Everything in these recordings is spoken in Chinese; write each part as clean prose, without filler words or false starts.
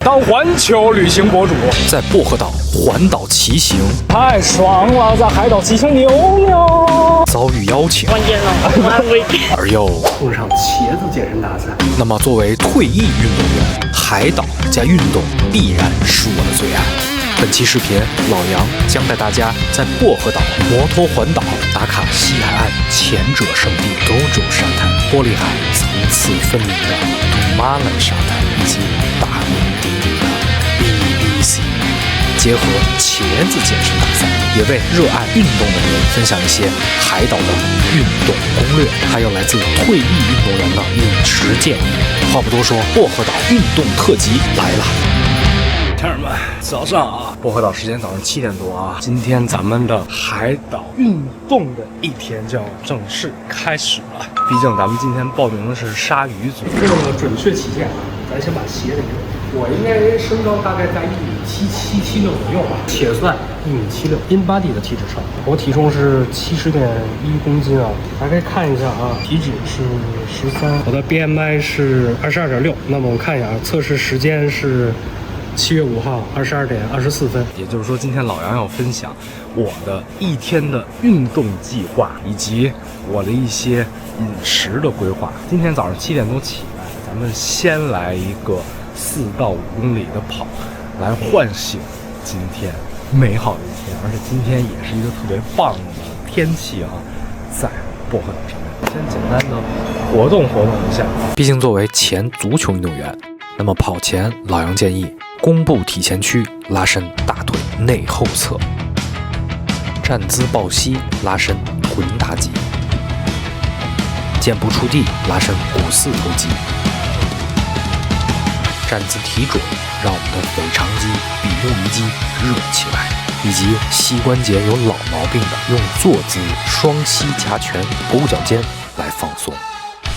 当环球旅行博主，在薄荷岛环岛骑行，太爽了！在海岛骑行牛牛，遭遇邀请，关键了，而又碰上茄子健身大赛。那么，作为退役运动员，海岛加运动必然是我的最爱。本期视频，老杨将带大家在薄荷岛摩托环岛，打卡西海岸前者圣地多州沙滩、玻璃海层次分明的杜马兰沙滩，以及大名鼎鼎的 BBC。结合茄子健身大赛，也为热爱运动的人分享一些海岛的运动攻略，还有来自退役运动员的饮食建议。话不多说，薄荷岛运动特辑来了。家人们，早上啊，薄荷岛时间早上7点多啊，今天咱们的海岛运动的一天就要正式开始了。毕竟咱们今天报名的是鲨鱼组，为了准确起见啊，咱先把鞋给我应该身高大概在1.77、1.76左右吧，铁算1.76米，InBody的体脂秤，我体重是70.1公斤啊，大家可以看一下啊，体脂是13，我的 BMI 是22.6，那么我看一下啊，测试时间是7月5号22点24分，也就是说，今天老杨要分享我的一天的运动计划，以及我的一些饮食的规划。今天早上7点多起来，咱们先来一个4到5公里的跑，来唤醒今天美好的一天。而且今天也是一个特别棒的天气啊，在薄荷岛上面，先简单的活动一下。毕竟作为前足球运动员，那么跑前老杨建议弓步体前屈，拉伸大腿内后侧；站姿抱膝，拉伸臀大肌；箭步触地，拉伸股四头肌；站姿提准，让我们的腓肠肌、比目鱼肌热起来；以及膝关节有老毛病的，用坐姿双膝夹拳、勾脚尖来放松。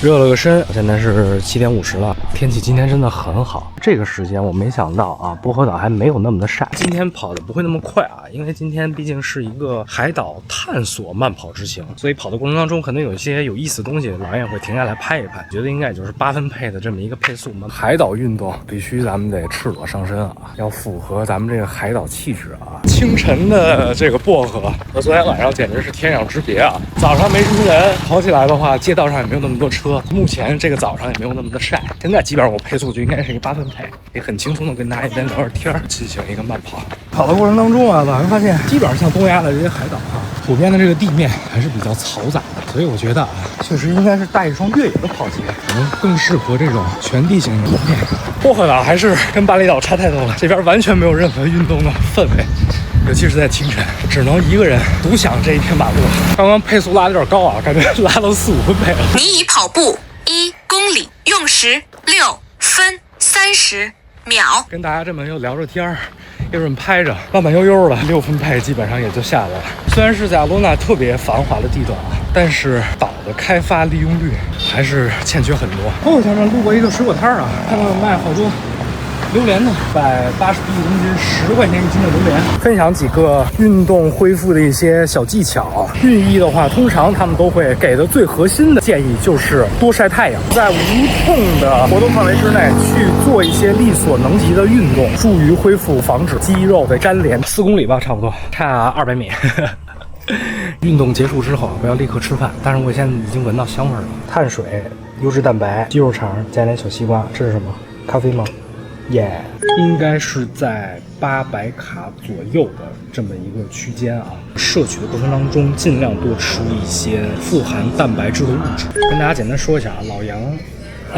热了个身，现在是7点50了，天气今天真的很好。这个时间我没想到啊，薄荷岛还没有那么的晒。今天跑的不会那么快啊，因为今天毕竟是一个海岛探索慢跑之行，所以跑的过程当中可能有一些有意思的东西，老杨也会停下来拍一拍。觉得应该也就是8分配的这么一个配速嘛。海岛运动必须咱们得赤裸上身啊，要符合咱们这个海岛气质啊。清晨的这个薄荷和昨天晚上简直是天壤之别啊！早上没什么人，跑起来的话，街道上也没有那么多车。目前这个早上也没有那么的晒，现在基本上我配速就应该是一8分配，也很轻松的跟大家一边聊着天，进行一个慢跑。跑的过程当中啊，老杨发现基本上像东亚的这些海岛啊，普遍的这个地面还是比较嘈杂的，所以我觉得啊，确实应该是带一双越野的跑鞋，可能更适合这种全地形的路面。薄荷岛还是跟巴厘岛差太多了，这边完全没有任何运动的氛围。尤其是在清晨，只能一个人独享这一片马路。刚刚配速拉的有点高啊，感觉拉到4、5分配了。你已跑步1公里，用时6分30秒。跟大家这么又聊着天儿，又这么拍着，慢慢悠悠的6分配基本上也就下来了。虽然是在阿罗纳特别繁华的地段啊，但是岛的开发利用率还是欠缺很多。后前面路过一个水果摊啊，看到卖好多榴莲呢，181公斤，10块钱1斤的榴莲。分享几个运动恢复的一些小技巧。运医的话，通常他们都会给的最核心的建议就是多晒太阳，在无痛的活动范围之内去做一些力所能及的运动，助于恢复，防止肌肉的粘连。4公里吧，差不多，差200米。运动结束之后不要立刻吃饭，但是我现在已经闻到香味了。碳水、优质蛋白、鸡肉肠加点小西瓜，这是什么？咖啡吗？应该是在800卡左右的这么一个区间啊。摄取的过程当中，尽量多吃一些富含蛋白质的物质。跟大家简单说一下啊，老杨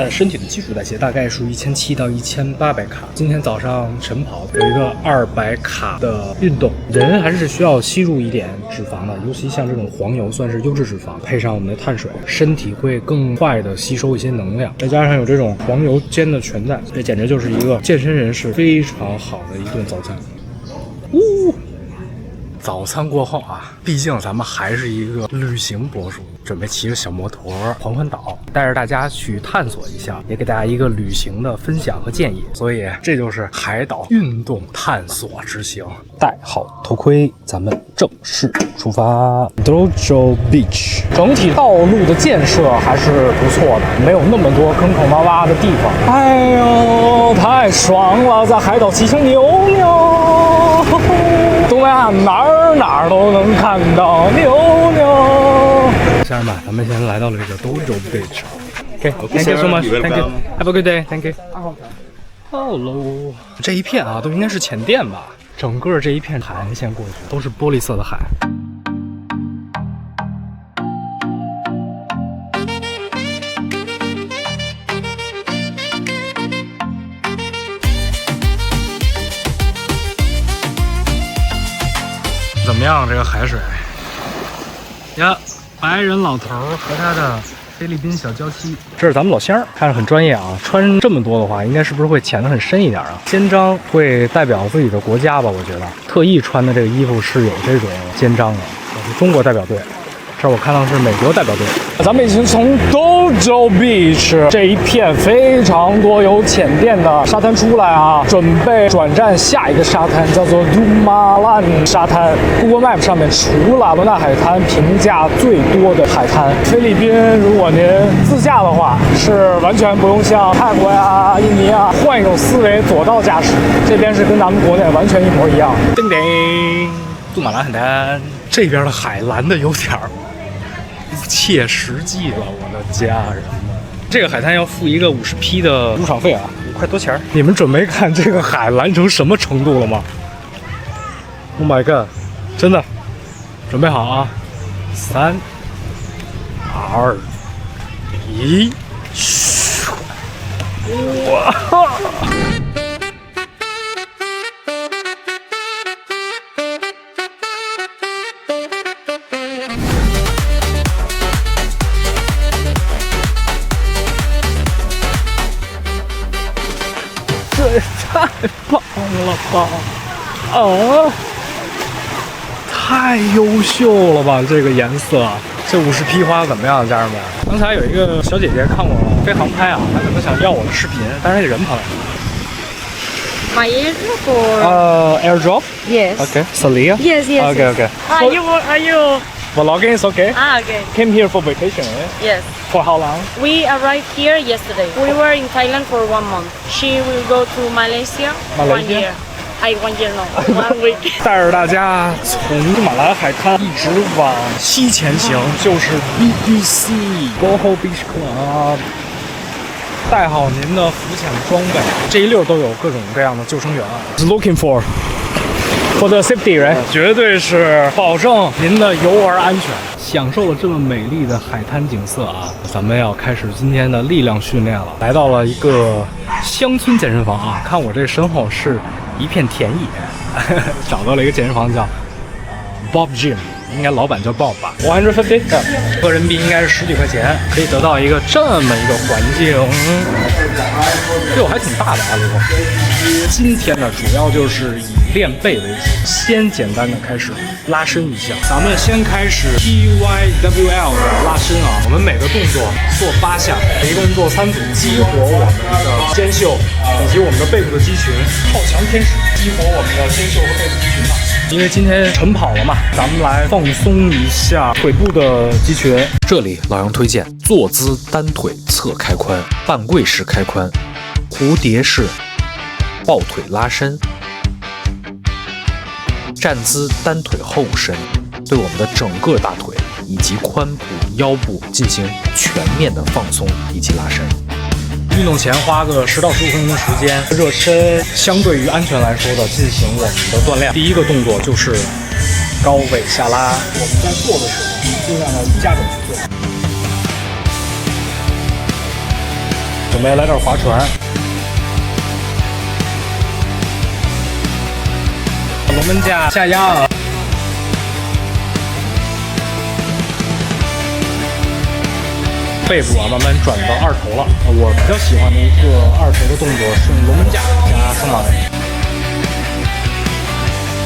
身体的基础代谢大概属于1700到1800卡。今天早上晨跑有一个200卡的运动，人还是需要吸入一点脂肪的，尤其像这种黄油算是优质脂肪，配上我们的碳水，身体会更快的吸收一些能量，再加上有这种黄油煎的全蛋，这简直就是一个健身人士非常好的一顿早餐。早餐过后啊，毕竟咱们还是一个旅行博主，准备骑着小摩托环环岛，带着大家去探索一下，也给大家一个旅行的分享和建议。所以这就是海岛运动探索之行。戴好头盔，咱们正式出发。Dojo Beach 整体道路的建设还是不错的，没有那么多坑坑洼洼的地方。哎呦，太爽了，在海岛骑行牛牛。东南亚哪儿都能看到牛牛。家人们，咱们先来到了这个 Dojo Beach。OK，Thank you so much，Thank you，Have a good day，Thank you。Hello，这一片啊，都应该是浅店吧？整个这一片海岸线过去都是玻璃色的海。怎么样？这个海水呀，白人老头和他的菲律宾小娇妻，这是咱们老乡，看着很专业啊。穿这么多的话，应该是不是会潜得很深一点啊？肩章会代表自己的国家吧？我觉得特意穿的这个衣服是有这种肩章的，我是中国代表队。这我看到是美国代表队。咱们已经从 Dojo Beach 这一片非常多有浅店的沙滩出来啊，准备转战下一个沙滩，叫做 Dumalan 沙滩。Google Map 上面除了罗纳海滩评价最多的海滩，菲律宾如果您自驾的话，是完全不用像泰国呀、印尼啊换一种思维左道驾驶，这边是跟咱们国内完全一模一样。叮叮，杜马兰海滩这边的海蓝的有点不切实际了，我的家人们。这个海滩要付一个50p 的入场费啊，5块多钱。你们准备看这个海蓝成什么程度了吗 ？Oh my god！ 真的，准备好啊！3、2、1，咻！哇！这也太棒了吧！啊，太优秀了吧！这个颜色，这50p 花的怎么样，家人们？刚才有一个小姐姐看我飞航拍啊，她可能想要我的视频，但是那个人跑来了。My airdrop or airdrop? yes. Okay, Salia. Yes, yes. Okay, yes. okay. Are you? Vlogging is okay. Okay. Came here for vacation, right? Yes. For how long? We arrived here yesterday. We were in Thailand for 1 month. She will go to Malaysia 1 year. 1 year no, 1 week. 带着大家从马来海滩一直往西前行，就是 BBC Boho Beach Club。带好您的浮潜装备，这一溜都有各种各样的救生员啊。Looking for the safety, right？ 绝对是保证您的游玩安全。享受了这么美丽的海滩景色啊，咱们要开始今天的力量训练了。来到了一个乡村健身房啊，看我这身后是一片田野，找到了一个健身房叫Bob Gym。应该老板叫 Bob 吧，150，合人民币应该是10几块钱，可以得到一个这么一个环境。这我还挺大的啊，路。今天呢，主要就是以练背为主，先简单的开始拉伸一下。咱们先开始 PYWL 的拉伸啊，我们每个动作做8下，一共做3组，激活我们的肩袖以及我们的背部的肌群。靠墙天使，激活我们的肩袖和背部肌群啊。因为今天晨跑了嘛，咱们来放松一下腿部的肌群。这里老杨推荐坐姿单腿侧开髋、半跪式开髋、蝴蝶式抱腿拉伸、站姿单腿后伸，对我们的整个大腿以及髋部、腰部进行全面的放松以及拉伸。运动前花个10到15分钟的时间热身，相对于安全来说的进行我们的锻炼。第一个动作就是高位下拉，我们在做的时候尽量的瑜伽肘去做。准备来点划船，龙门架下压了。背部啊，慢慢转到2头了。我比较喜欢的一个2头的动作是用龙门架加双马尾。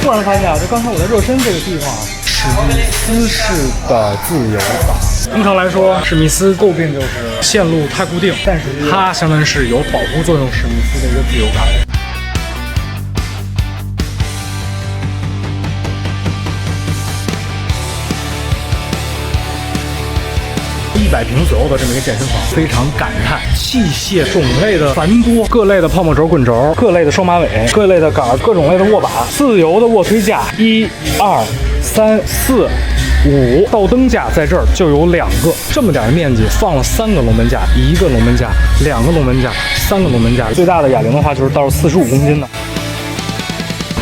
突然发现啊，就刚才我在热身这个地方啊，史密斯式的自由岛。通常来说，史密斯诟病就是线路太固定，但是它相当于是有保护作用史密斯的一个自由港。100平左右的这么一个健身房，非常感叹器械种类的繁多，各类的泡沫轴、滚轴，各类的双马尾，各类的杆，各种类的握把，自由的卧推架，1、2、3、4、5，倒蹬架在这儿就有2个，这么点的面积放了3个龙门架，1个龙门架，2个龙门架，3个龙门架，最大的哑铃的话就是到45公斤的。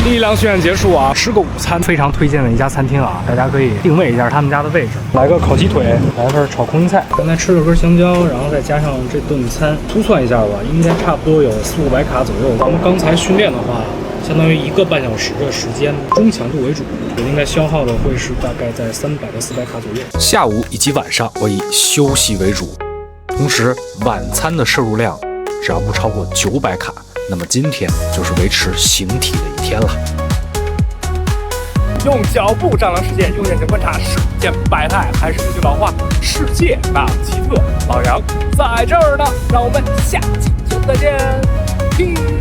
力量训练结束啊，吃个午餐，非常推荐的一家餐厅啊，大家可以定位一下他们家的位置。来个烤鸡腿，来份炒空心菜，刚才吃了根香蕉，然后再加上这顿餐，估算一下吧，应该差不多有400-500卡左右。咱们刚才训练的话，相当于1个半小时的时间，中强度为主，应该消耗的会是大概在300到400卡左右。下午以及晚上我以休息为主，同时晚餐的摄入量只要不超过900卡。那么今天就是维持形体的一天了。用脚步丈量世界，用眼睛观察世间百态。还是那句老话，世界那么奇特，老杨在这儿呢。让我们下期就再见。